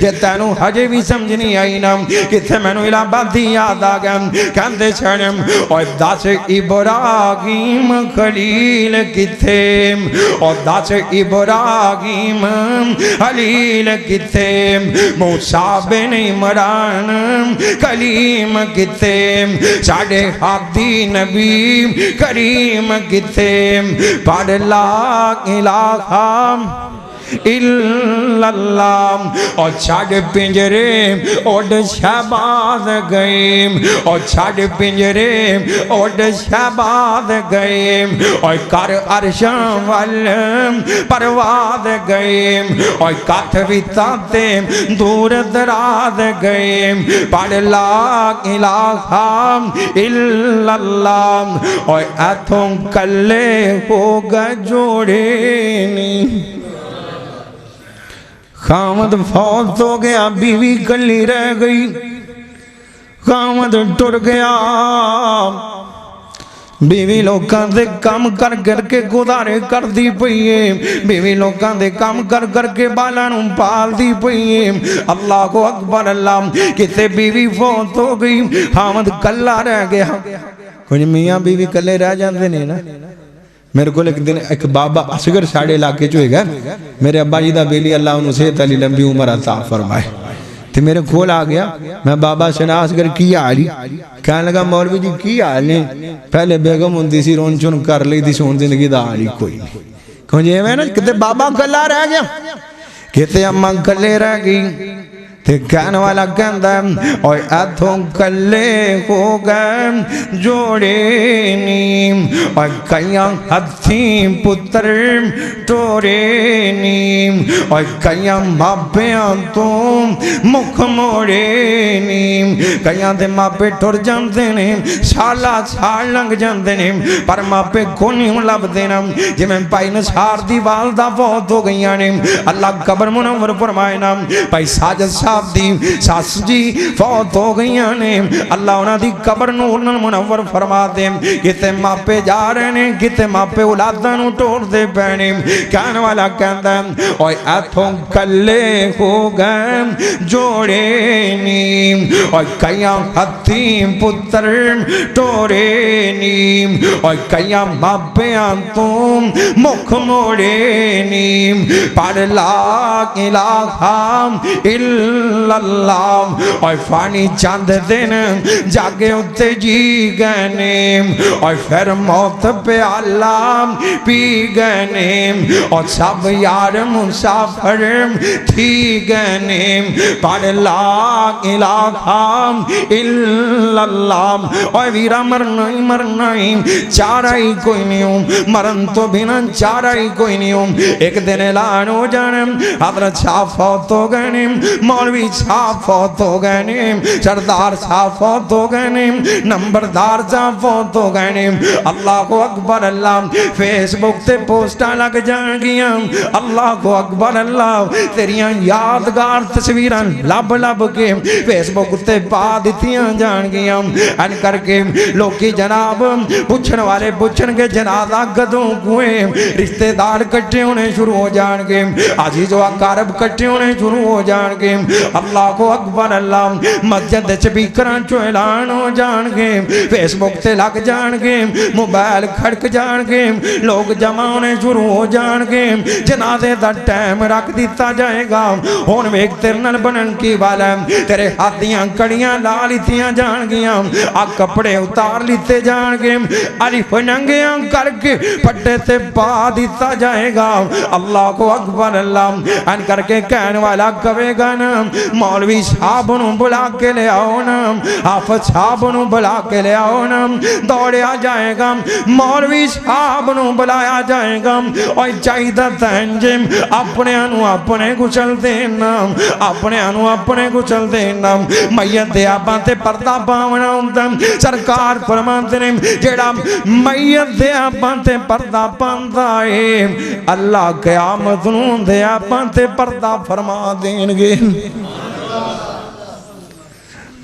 جے تینوں ہجے بھی سمجھ نہیں آئی نا کتھے میں نو الہبادی یاد آ گیا کہندے چھڑم اور دس ابراہیم خلیل کتھے اور دس ابراہیم خلیل کتھے موسیٰ بن عمران کلیم کتھے ساڑھے حادی نبی کریم کتھے پڑھ لا الہ الا اللہ اور چھڑ پنجرے اڑ شہباز گئے اور چھڑ پنجرے اڑ شہباز گئے اور کر عرشاں وال پرواز گئے اور کاتھ ویتاتے دور دراز گئے پڑھ لا الہ الا اللہ اور ایتھوں کلے ہوگا جوڑے نہیں خامد فوت ہو گیا بیوی کلی رہ گئی خامد ٹر گیا بیوی لوکاں دے کام کر کر کے گزارے کر دی پئیے بیوی لوکاں دے کام کر کر کے بالانوں پال دی پئیے اللہ کو اکبر اللہ کتے بیوی فوت ہو گئی خامد کلا رہ گیا کچھ میاں بیوی کلے رہ جاندے نہیں نا میرے کو ایک دن ایک بابا اصغر ساڑھے علاقے چوئے گا میرے ابا جی دا بیلی اللہ انہوں سے علی لمبی عمر عطا فرمائے تو میرے کھول آ گیا میں بابا سے نا اصغر کی آلی کہنے لگا مولوی جی کی آلی پہلے بیگم ہوندی سی رون چون کر لی تھی سون زندگی دا آلی کوئی نہیں کہوں جی میں نا کہتے بابا کلا رہ گیا کہتے اماں کلے رہ گئی تے کہنے والا کہندہ اور ایتھوں کلے ہو گئے جوڑے نیم اور کئیاں ہتھیں پتر ٹورے نیم اور کئیاں ماپیاں تو مکھ موڑے نیم کئیاں دے ماپے ٹور جاندے نیم سالا سال لنگ جاندے نیم پر ماپے کونیوں لب دینا جی میں پائی نسار دی والدہ بہت ہو گئیاں نیم اللہ قبر منور فرمائے نام پائی ساجد صاحب دی ساس جی فوت ہو گئیاں نے اللہ انہاں دی قبر نور منور فرما دے کتے ماپے جا رہے نے کتے ماپے اولاداں نو ٹوڑ دے پہنے کہنے والا کہندہ اوہ ایتھوں کلے ہو گئے جوڑے نیم اور کئیاں ہتھیں پتر ٹورے نیم اور کئیاں ماپیاں تم مکھ موڑے نیم پڑھ لا الہ الا اللہ اور فانی چاند دن جاگے اتے جی گئے اور پھر موت پہ اللہ پی گئے اور سب یار مسافر تھی گئے پڑھ لا الہ الا اللہ اور ویرا مرنائی چارائی کوئی نہیں ہوں مرن تو بنا چارائی کوئی نہیں ہوں ایک دن اعلان ہو جانے حضرت شاہ فوت ہو گئے مولوی شاہ فوت ہو گئے سردار شاہ فوت ہو گئے نمبردار شاہ فوت ہو گئے اللہ کو اکبر اللہ فیس بک تے پوسٹا لگ جان گیا اللہ کو اکبر اللہ تیریاں یادگار تصویران لب لب کے فیس بک تے پا دیتیاں جان گیا ان کر کے لوکی جناب پوچھن والے پوچھن کے جنازہ گدوں کوئے رشتہ دار کٹے ہونے شروع ہو جان گے عزیز و اقارب کٹے ہونے شروع ہو جان گے اللہ کو اکبر اللہ مسجد سپیکراں چو اعلان ہو جان گے فیس بک تے لگ جان گے موبائل کھڑک جان گے لوگ جمع ہونے شروع ہو جان گے جنازے دا ٹائم رکھ دیتا جائے گا ہون ایک ترنل بنن کی والا تیرے ہاتھیاں کڑیاں لا لیتیاں جان گیاں آگ کپڑے اتار لیتے جان گے علیف ننگیاں کر کے پٹے تے پا دیتا جائے گا اللہ کو اکبر اللہ ان کر کے کہنے والا کبے گا نا مولوی صاحب نو بلا کے لے آؤ نا حافظ صاحب نو بلا کے لے آؤ نا دوڑیا جائے گا مولوی صاحب نو بلایا جائے گا اور چاہیدہ تنجم اپنے انو اپنے گچل دینا اپنے انو اپنے گچل دینا میت دیا بانتے پردہ پاونا ہوتا سرکار فرمانتے نے جیڑا میت دیا بانتے پردہ پانتا ہے اللہ قیامت نو دیا بانتے پردہ فرما دیں گے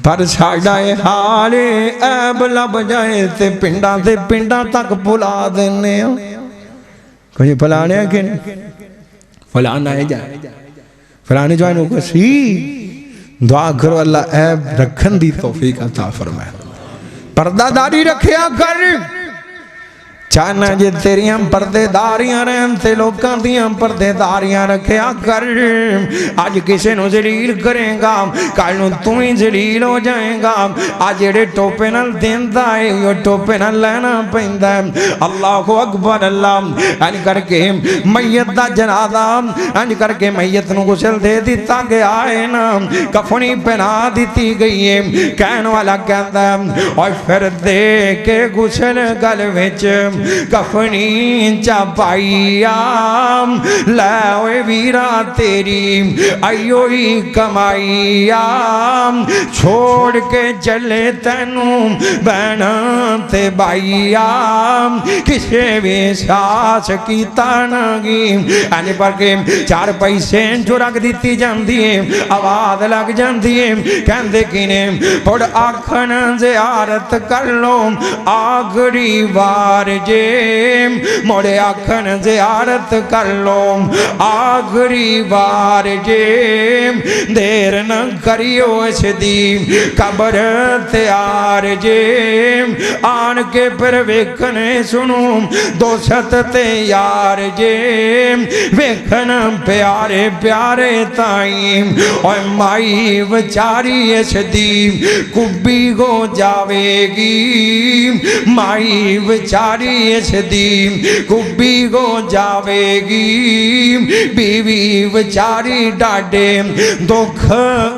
پر چھاڑائے حالے عیب لب جائے تے پنڈا تک بلا دینے کوئی پلانے ہیں کہ نہیں پلانا ہے جائے فلانی جوائن کو سی دعا کرو اللہ عیب رکھن دی توفیق عطا فرمائے پردہ داری رکھیا کر چاہنا جے تیریاں پردے داریاں رہن تے لوکاں دیاں پردے داریاں رکھیا کر آج کسے نو ذلیل کریں گا کل نو تو ہی ذلیل ہو جائیں گا آج جڑے ٹوپے نال دیندا ہے یہ ٹوپے نال لینا پیندا ہے اللہ اکبر اللہ ان کر کے میت دا جنازہ ان کر کے میت نو غسل دے دیتا گیا ہے نا کفنی پہنا دیتی گئی ہے کہن والا کہندا ہے اور پھر دے کے غسل گل وچ کفنی چاپائیا لائے ویرا تیری ایو ہی کمائیا چھوڑ کے چلے تینوں بہنا تے بائیا کسے بھی ساس کی تانگی آنے پر کے چار پیسے جو رکھ دیتی جان دیئے آواز لگ جان دیئے کہندے کینے پڑ آکھن زیارت کر لو آگری بار موڑے آکھن زیارت کر لو آخری بار جے دیر نہ کریو اس دی قبر تیار جے آن کے پر ویکھنے سنو دوست تیار جے ویکھن پیارے پیارے تائیں اور مائی وچاری اس دی کبھی گو جاوے گی مائی وچاری اس دی کبھی گو جاوے گی بیوی وچاری ڈاڈے دکھ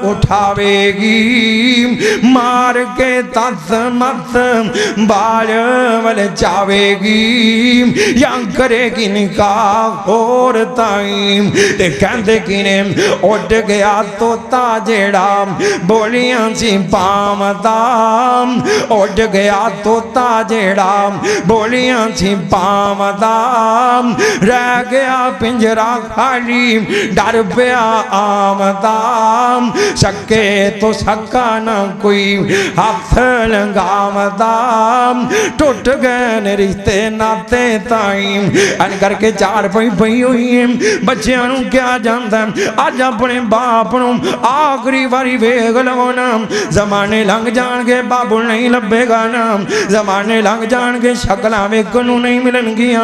اٹھاوے گی مار کے تس مت بال ول چاوے گی یا کرے گی نکاح اور تائیں تے کہندے کینے اٹھ گیا توتا جیڑا بولیاں سی پامتا اٹھ گیا توتا جیڑا بولیاں سی پامدام رہ گیا پنجرہ خالی ڈر پیا آمدام سکے تو سکا نہ کوئی ہاتھ لنگامدام ٹوٹ گئے رشتے ناتے تائیں ان کر کے چار پئی ہوئی ہیں بچیاں نوں کیا جانتا ہے آج اپنے باپ نوں آخری واری ویگ لونا زمانے لنگ جان گے بابو نہیں لبے گا نا زمانے لنگ جان گے شکلہ ویکنوں نہیں ملن گیا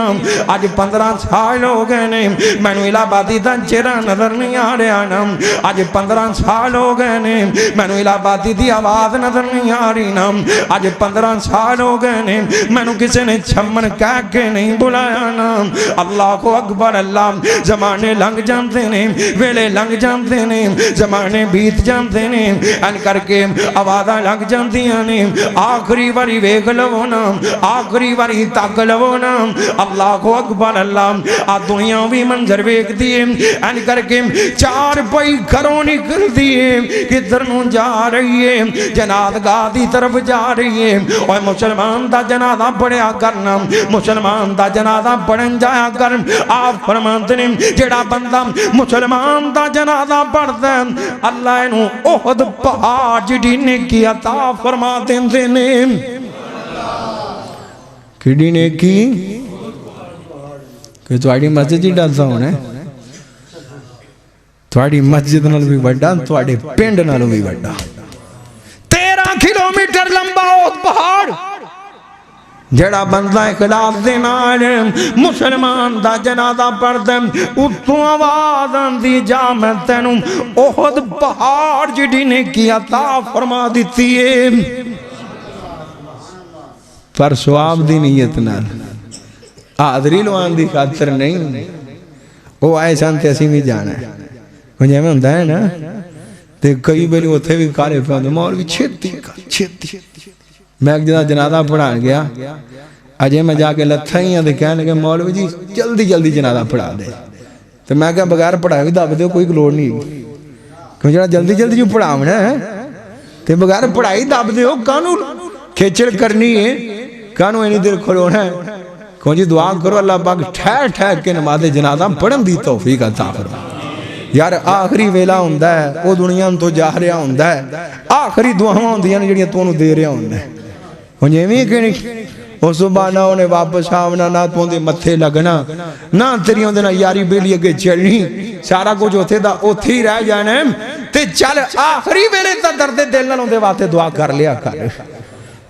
آج 15 سال ہو گئے نے میں نو الہبادی دا چہرہ نظر نہیں آ رہا نا آج 15 سال ہو گئے نے میں نو الہبادی دی آواز نظر نہیں آ رہی نا آج 15 سال ہو گئے نے میں نو کسی نے چھمن کہہ کے نہیں بلایا نا اللہ کو اکبر اللہ زمانے لنگ جانتے نے ویلے لنگ جانتے نے زمانے بیت جانتے نے ان کر کے آوازہ لگ جانتیاں نے آخری واری ویگ لو نا آخری واری تاک لو نا اللہ کو اکبر اللہ آ دنیا بھی منظر ویگ دیئے ان کر کے چار پئی گھروں نکل دیئے کدھر نوں جا رہی ہے جنازگاہ دی طرف جا رہی ہے اور مسلمان دا جنازہ پڑھیا کرنا مسلمان دا جنازہ پڑھن جایا کر آپ فرمانتے ہیں جڑا بندہ مسلمان دا جنازہ پڑھتا ہے اللہ انہوں احد پہاڑ جڑی نے کی عطا فرما دیندے نے کڑی نے کی کہ توڑی مسجد ہی ڈالتا ہوں نے توڑی مسجد نال بھی بڑھا توڑی پینڈ نال بھی بڑھا 13 کلومیٹر لمبا احد پہاڑ جڑا بندہ اخلاص دے نال مسلمان دا جنازہ پڑھدا اتوں آواز آندی جا میں تینوں احد پہاڑ جڑی نے کی عطا فرما دیتی ہے پر ثواب دی نیت نال حاضری لوان دی خاطر نہیں وہ آئے سانتے اسی بھی جانا ہے کنجھے میں ہوندہ ہے نا تے کئی بلی ہوتے بھی کارے پہ ہوندے مولوی چھتی میں ایک جنازہ پڑھا گیا اجے میں جا کے لتھا ہی ہیں کہنے لگے مولوی جی جلدی جنازہ پڑھا دے تو میں کہا بغیر پڑھا بھی دب دے کوئی لوڑ نہیں کیوں جڑا جلدی جو پڑھا ہونا ہے تے بغیر پڑھائی دب دے ہو کانو کھیچڑ کرنی ہے کانو اینی دل کھلونا ہے کیوں جی دعا کرو اللہ پاک ٹھہر کے نماز جنازہ پڑھن دی توفیق عطا فرما یار آخری ویلا ہوندہ ہے وہ دنیا تو جا رہا ہوندہ ہے آخری دعاواں ہوندیاں جڑیاں تو انہوں دے رہا ہوندہ ہے کنجے میں اس صبح نہ انہیں واپس آونا نہ تو اندے متھے لگنا نہ تیری اندے نہ یاری بیلی اگے چلنی سارا کچھ ہوتے دا اوتھی ہی رہ جانے تے چل آخری ویلے تا درد دل نہ اندے واتے دعا کر لیا کر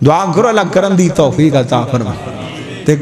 دعا کرو اللہ کرن دی توفیق عطا فرمائے